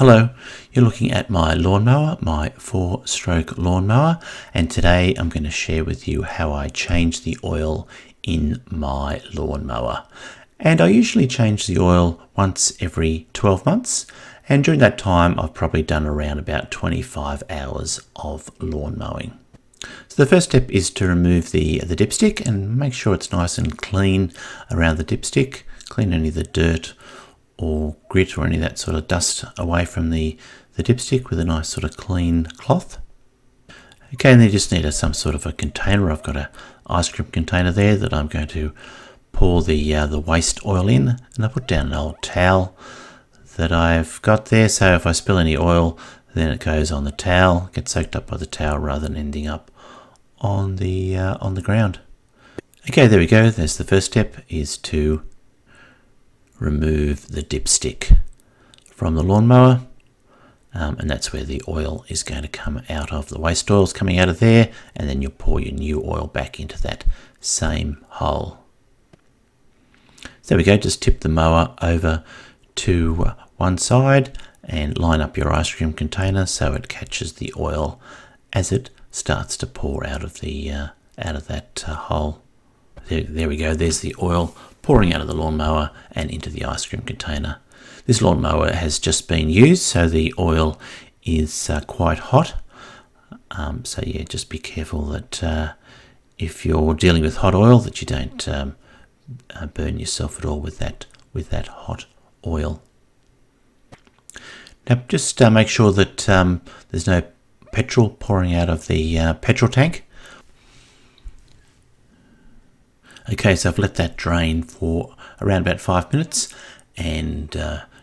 Hello, you're looking at my lawnmower, my 4-stroke lawnmower, and today I'm going to share with you how I change the oil in my lawnmower. And I usually change the oil once every 12 months, and during that time I've probably done around about 25 hours of lawn mowing. So the first step is to remove the dipstick and make sure it's nice and clean around the dipstick. Clean any of the dirt or grit or any of that sort of dust away from the dipstick with a nice sort of clean cloth. Okay, and then you just need some sort of a container. I've got an ice cream container there that I'm going to pour the waste oil in, and I put down an old towel that I've got there, so if I spill any oil then it goes on the towel, gets soaked up by the towel rather than ending up on the ground. Okay, there we go. There's the first step, is to remove the dipstick from the lawnmower, and that's where the oil is going to come out of. The waste oil is coming out of there, and then you'll pour your new oil back into that same hole. So there we go. Just tip the mower over to one side and line up your ice cream container so it catches the oil as it starts to pour out of that hole. There we go. There's the oil pouring out of the lawnmower and into the ice cream container. This lawnmower has just been used, so the oil is quite hot. So yeah, just be careful that if you're dealing with hot oil, that you don't burn yourself at all with that hot oil. Now just make sure that there's no petrol pouring out of the petrol tank. Okay, so I've let that drain for around about 5 minutes, and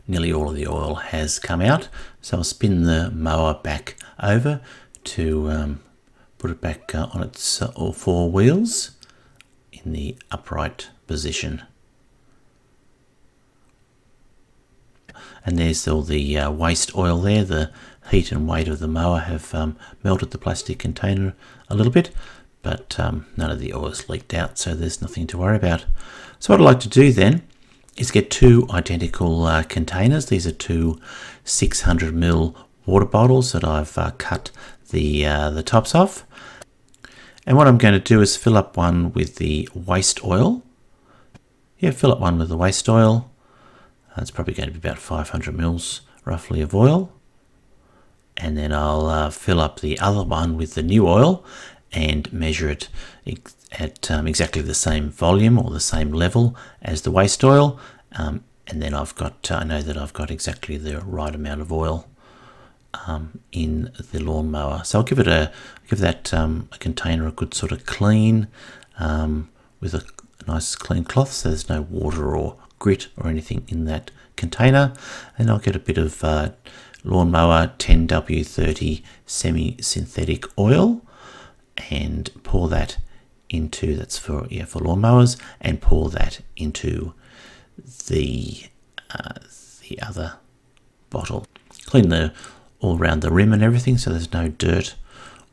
nearly all of the oil has come out. So I'll spin the mower back over to put it back on its all four wheels in the upright position. And there's all the waste oil there. The heat and weight of the mower have melted the plastic container a little bit, but none of the oil is leaked out, so there's nothing to worry about. So what I'd like to do then is get two identical containers. These are two 600ml water bottles that I've cut the tops off. And what I'm going to do is fill up one with the waste oil. Yeah, fill up one with the waste oil. It's probably going to be about 500 mils roughly of oil. And then I'll fill up the other one with the new oil and measure it at exactly the same volume or the same level as the waste oil. And then I know that I've got exactly the right amount of oil in the lawnmower. So I'll give that a container a good sort of clean with a nice clean cloth, so there's no water or grit or anything in that container. And I'll get a bit of lawnmower 10W30 semi-synthetic oil and pour that into, that's for lawnmowers, and pour that into the other bottle. Clean all around the rim and everything, so there's no dirt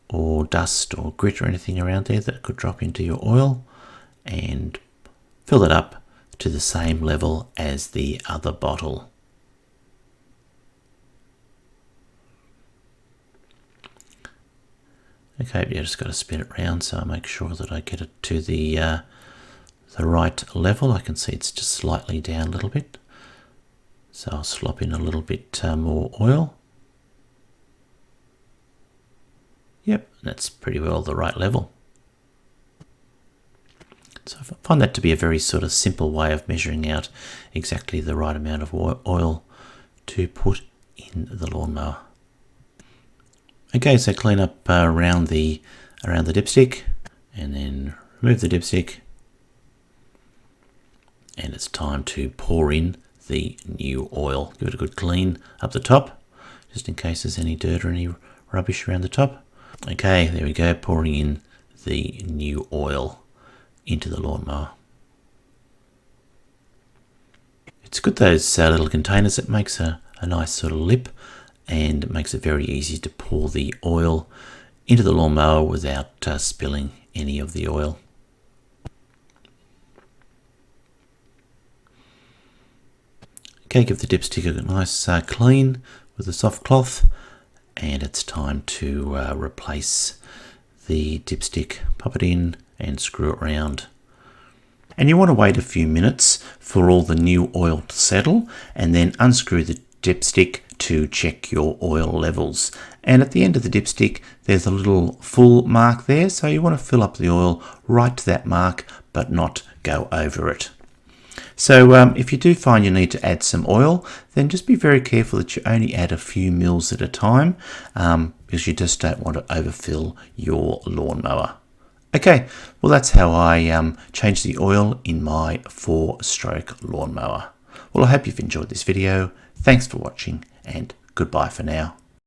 or dust or grit or anything around there that could drop into your oil, and fill it up to the same level as the other bottle. Okay, yeah, just got to spin it around so I make sure that I get it to the right level. I can see it's just slightly down a little bit, so I'll slop in a little bit more oil. Yep, that's pretty well the right level. So I find that to be a very sort of simple way of measuring out exactly the right amount of oil to put in the lawnmower. Okay, so clean up around the dipstick, and then remove the dipstick, and it's time to pour in the new oil. Give it a good clean up the top, just in case there's any dirt or any rubbish around the top. Okay, there we go, pouring in the new oil into the lawnmower. It's good, those little containers. It makes a nice sort of lip, and it makes it very easy to pour the oil into the lawnmower without spilling any of the oil. Okay, give the dipstick a nice clean with a soft cloth, and it's time to replace the dipstick. Pop it in and screw it around. And you want to wait a few minutes for all the new oil to settle, and then unscrew the dipstick to check your oil levels. And at the end of the dipstick, there's a little full mark there, so you want to fill up the oil right to that mark, but not go over it. So if you do find you need to add some oil, then just be very careful that you only add a few mils at a time, because you just don't want to overfill your lawnmower. Okay, well that's how I change the oil in my 4-stroke lawnmower. Well, I hope you've enjoyed this video. Thanks for watching, and goodbye for now.